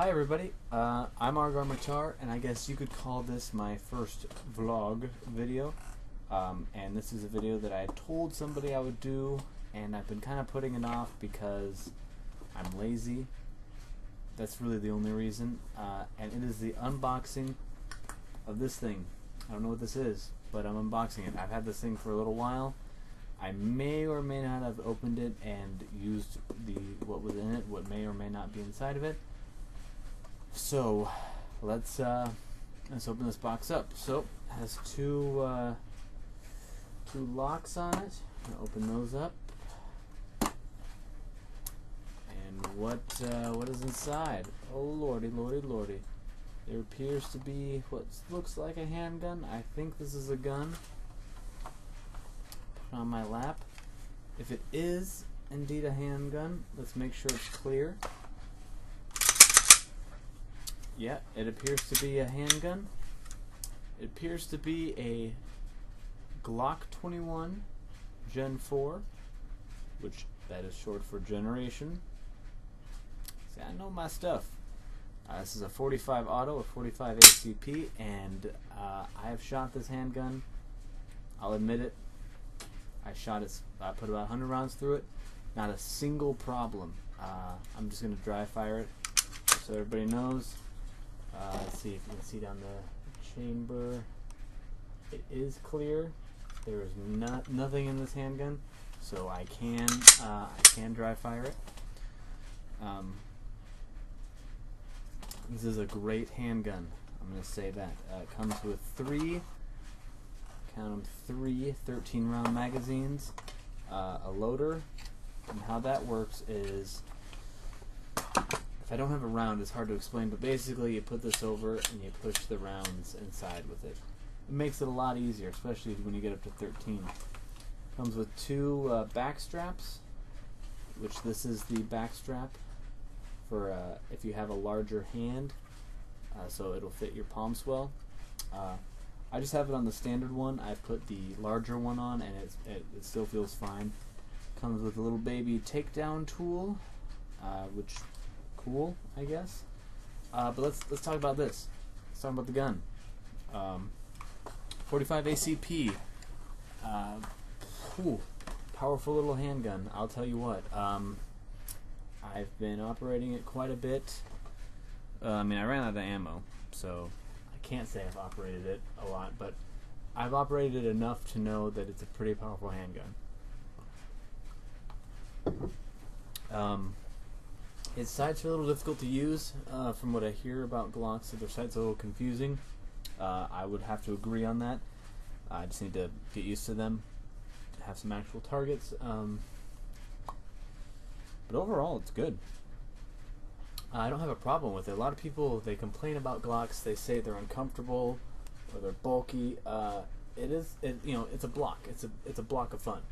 Hi everybody, I'm RGARMCTAR, and I guess you could call this my first vlog video. And this is a video that I told somebody I would do, and I've been kind of putting it off because I'm lazy. That's really the only reason. And it is the unboxing of this thing. I don't know what this is, but I'm unboxing it. I've had this thing for a little while. I may or may not have opened it and used what was in it, what may or may not be inside of it. So let's open this box up. So it has two locks on it. I'm gonna open those up. And what is inside? Oh lordy, lordy, lordy! There appears to be what looks like a handgun. I think this is a gun. Put it on my lap. If it is indeed a handgun, let's make sure it's clear. Yeah, it appears to be a handgun. It appears to be a GLOCK 21 Gen 4, which that is short for generation. See, I know my stuff. This is a 45 auto, a 45 ACP, and I have shot this handgun. I'll admit it. I put about 100 rounds through it. Not a single problem. I'm just going to dry fire it so everybody knows. Let's see if you can see down the chamber. It is clear. There is nothing in this handgun, so I can dry fire it. This is a great handgun. I'm going to say that. It comes with three 13-round magazines, a loader, and how that works is, if I don't have a round, it's hard to explain, but basically you put this over and you push the rounds inside with it. It makes it a lot easier, especially when you get up to 13. Comes with two back straps, which this is the back strap for if you have a larger hand, so it'll fit your palm swell. I just have it on the standard one. I put the larger one on, and it still feels fine. Comes with a little baby takedown tool, which cool, I guess. But let's talk about this. Let's talk about the gun. 45 ACP. Powerful little handgun. I'll tell you what. I've been operating it quite a bit. I mean, I ran out of ammo, so I can't say I've operated it a lot, but I've operated it enough to know that it's a pretty powerful handgun. Its sights are a little difficult to use, from what I hear about Glocks, so their sights are a little confusing. I would have to agree on that. I just need to get used to them, to have some actual targets. But overall, it's good. I don't have a problem with it. A lot of people, they complain about Glocks. They say they're uncomfortable or they're bulky. It's a block. It's a block of fun.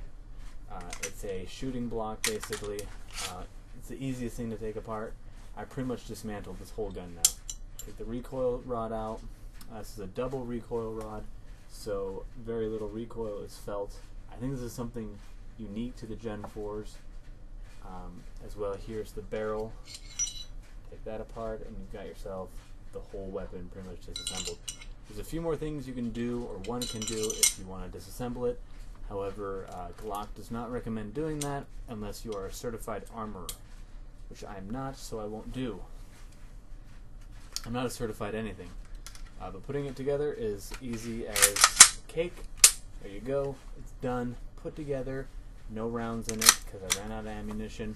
It's a shooting block, basically. It's the easiest thing to take apart. I pretty much dismantled this whole gun now. Take the recoil rod out. This is a double recoil rod, so very little recoil is felt. I think this is something unique to the Gen 4s. As well, here's the barrel. Take that apart, and you've got yourself the whole weapon pretty much disassembled. There's a few more things you can do, or one can do, if you want to disassemble it. However, Glock does not recommend doing that unless you are a certified armorer, which I am not, so I won't do. I'm not a certified anything. But putting it together is easy as cake. There you go. It's done. Put together. No rounds in it because I ran out of ammunition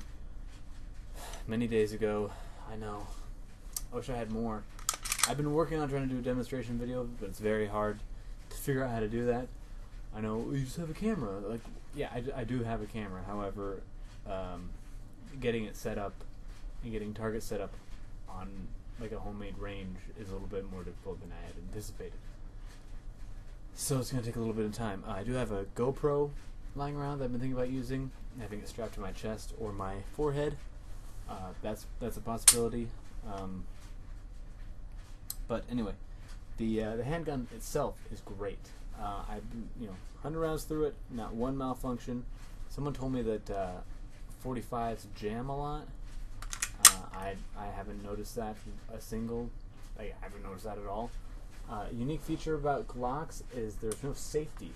many days ago. I know. I wish I had more. I've been working on trying to do a demonstration video, but it's very hard to figure out how to do that. I know, you just have a camera. Like, yeah, I do have a camera. However, getting it set up and getting targets set up on like a homemade range is a little bit more difficult than I had anticipated. So it's going to take a little bit of time. I do have a GoPro lying around that I've been thinking about using, having it strapped to my chest or my forehead. That's a possibility. But anyway, the handgun itself is great. I've 100 rounds through it, not one malfunction. Someone told me that 45s jam a lot. I haven't noticed that I haven't noticed that at all. Unique feature about Glocks is there's no safety.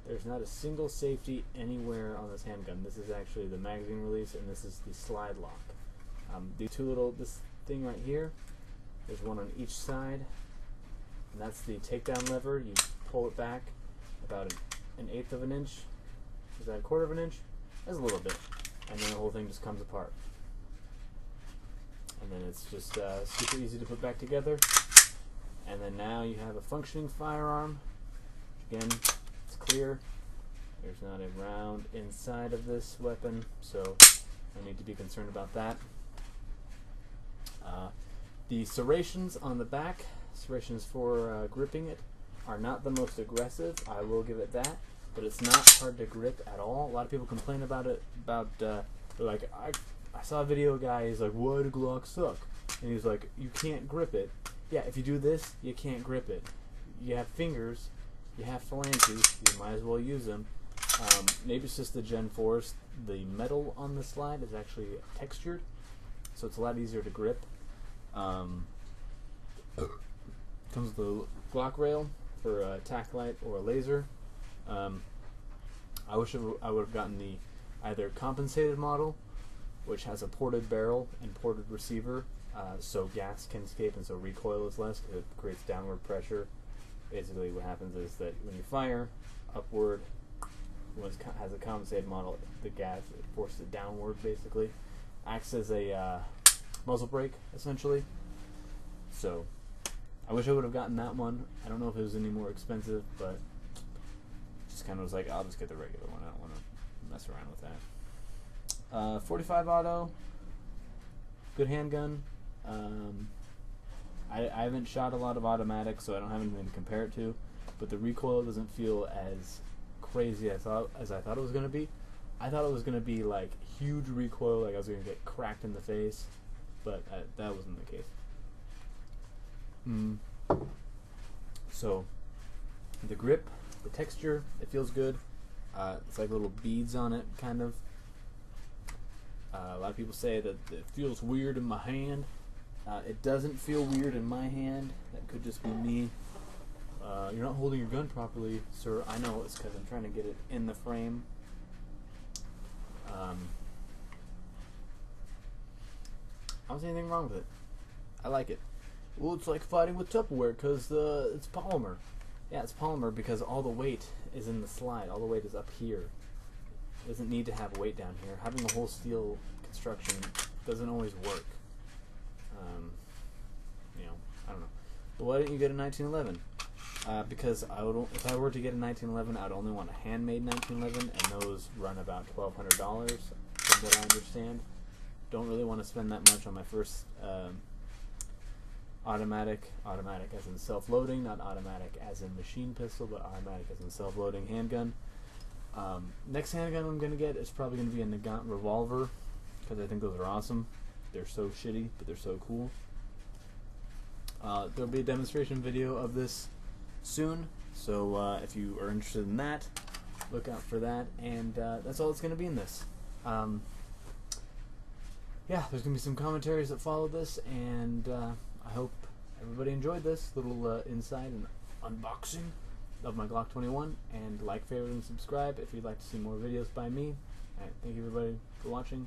There's not a single safety anywhere on this handgun. This is actually the magazine release, and this is the slide lock. This thing right here, there's one on each side, and that's the takedown lever. You pull it back about an eighth of an inch. Is that a quarter of an inch? That's a little bit. And then the whole thing just comes apart. And then it's just super easy to put back together. And then now you have a functioning firearm. Again, it's clear. There's not a round inside of this weapon, so no need to be concerned about that. The serrations on the back, serrations for gripping it, are not the most aggressive. I will give it that, but it's not hard to grip at all. A lot of people complain about it. They're like, I saw a video guy. He's like, "Why do Glocks suck?" And he's like, "You can't grip it." Yeah, if you do this, you can't grip it. You have fingers, you have phalanges, you might as well use them. Maybe it's just the Gen 4s. The metal on the slide is actually textured, so it's a lot easier to grip. Comes with a Glock rail for a tack light or a laser. I wish I would have gotten the either compensated model, which has a ported barrel and ported receiver, so gas can escape and so recoil is less because it creates downward pressure. Basically what happens is that when you fire upward, when it has a compensated model, the gas forces it downward, basically. Acts as a muzzle brake, essentially. So I wish I would have gotten that one. I don't know if it was any more expensive, but just kind of was like, I'll just get the regular one. I don't want to mess around with that. 45 auto, good handgun. I haven't shot a lot of automatics, so I don't have anything to compare it to, but the recoil doesn't feel as crazy as I thought it was going to be. I thought it was going to be like huge recoil, like I was going to get cracked in the face, but that wasn't the case. So the grip, the texture, it feels good. It's like little beads on it, kind of. A lot of people say that it feels weird in my hand. It doesn't feel weird in my hand. That could just be me. You're not holding your gun properly, sir. I know, it's because I'm trying to get it in the frame. I don't see anything wrong with it. I like it. Well, it's like fighting with Tupperware because it's polymer. Yeah, it's polymer because all the weight is in the slide. All the weight is up here. It doesn't need to have weight down here. Having the whole steel construction doesn't always work. I don't know. But why didn't you get a 1911? Because if I were to get a 1911, I'd only want a handmade 1911, and those run about $1,200, from what I understand. Don't really want to spend that much on my first automatic as in self-loading, not automatic as in machine pistol, but automatic as in self-loading handgun. Next handgun I'm going to get is probably going to be a Nagant revolver, because I think those are awesome. They're so shitty, but they're so cool. There'll be a demonstration video of this soon, so if you are interested in that, look out for that, and that's all it's going to be in this. Yeah, there's going to be some commentaries that follow this, and I hope everybody enjoyed this little inside and unboxing of my Glock 21, and like, favorite, and subscribe if you'd like to see more videos by me. Alright, thank you everybody for watching.